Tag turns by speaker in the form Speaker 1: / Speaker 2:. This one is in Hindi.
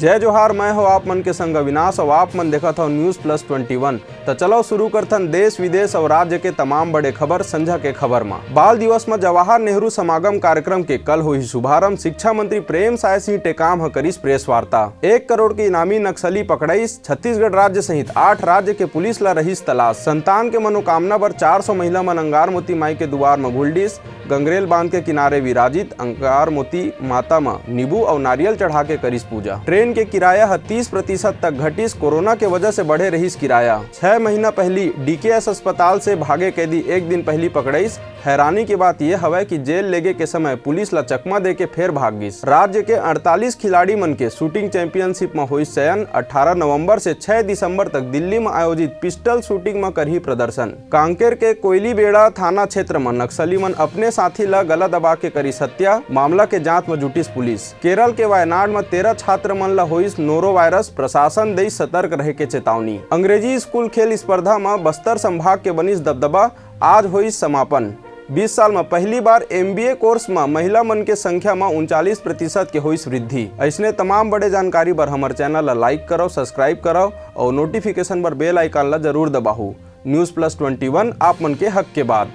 Speaker 1: जय जोहार, मैं हो आप मन के संग अविनाश और आप मन देखा था News+21। तो चलो शुरू करथन देश विदेश और राज्य के तमाम बड़े खबर संझा के खबर में। बाल दिवस में जवाहर नेहरू समागम कार्यक्रम के कल हुई शुभारंभ। शिक्षा मंत्री प्रेम साय सिंह टेकाम करीस प्रेस वार्ता। 1 करोड़ के इनामी नक्सली पकड़ाईस। छत्तीसगढ़ राज्य सहित 8 राज्य के पुलिस ला रहीस तलाश। संतान के मनोकामना पर 400 महिला मन अंगार मोती माई के दुआर में घुलडिस। गंगरेल बांध के किनारे विराजित अंगार मोती माता में नींबू और नारियल चढ़ा के करीस पूजा। ट्रेन के किराया 30% तक घटिस। कोरोना के वजह से बढ़े रहीस किराया। 6 महीना पहली डीकेएस अस्पताल से भागे कैदी 1 दिन पहली पकड़ाईस। हैरानी की बात यह हवे कि जेल लेगे के समय पुलिस ला चकमा दे के फिर भाग गिस। राज्य के 48 खिलाड़ी मन के शूटिंग चैंपियनशिप में हुई चयन। 18 नवंबर से 6 दिसंबर तक दिल्ली में आयोजित पिस्टल शूटिंग में करही प्रदर्शन। कांकेर के कोयलीबेड़ा थाना क्षेत्र में नक्सली मन अपने साथी ला गला दबा के करी हत्या। मामला के जांच में जुटिस पुलिस। केरल के वायनाड में 13 छात्र मन ला हुई नोरो वायरस। प्रशासन दे सतर्क रहे के चेतावनी। अंग्रेजी स्कूल खेल स्पर्धा में बस्तर संभाग के बनिस दबदबा। आज हुई समापन। 20 साल में पहली बार MBA कोर्स में महिला मन के संख्या में 39% के हुई वृद्धि। ऐसने तमाम बड़े जानकारी पर हमारे चैनल ला लाइक करो, सब्सक्राइब करो और नोटिफिकेशन पर बेल आइकन ला जरूर दबाओ। News+21 आप मन के हक के बाद।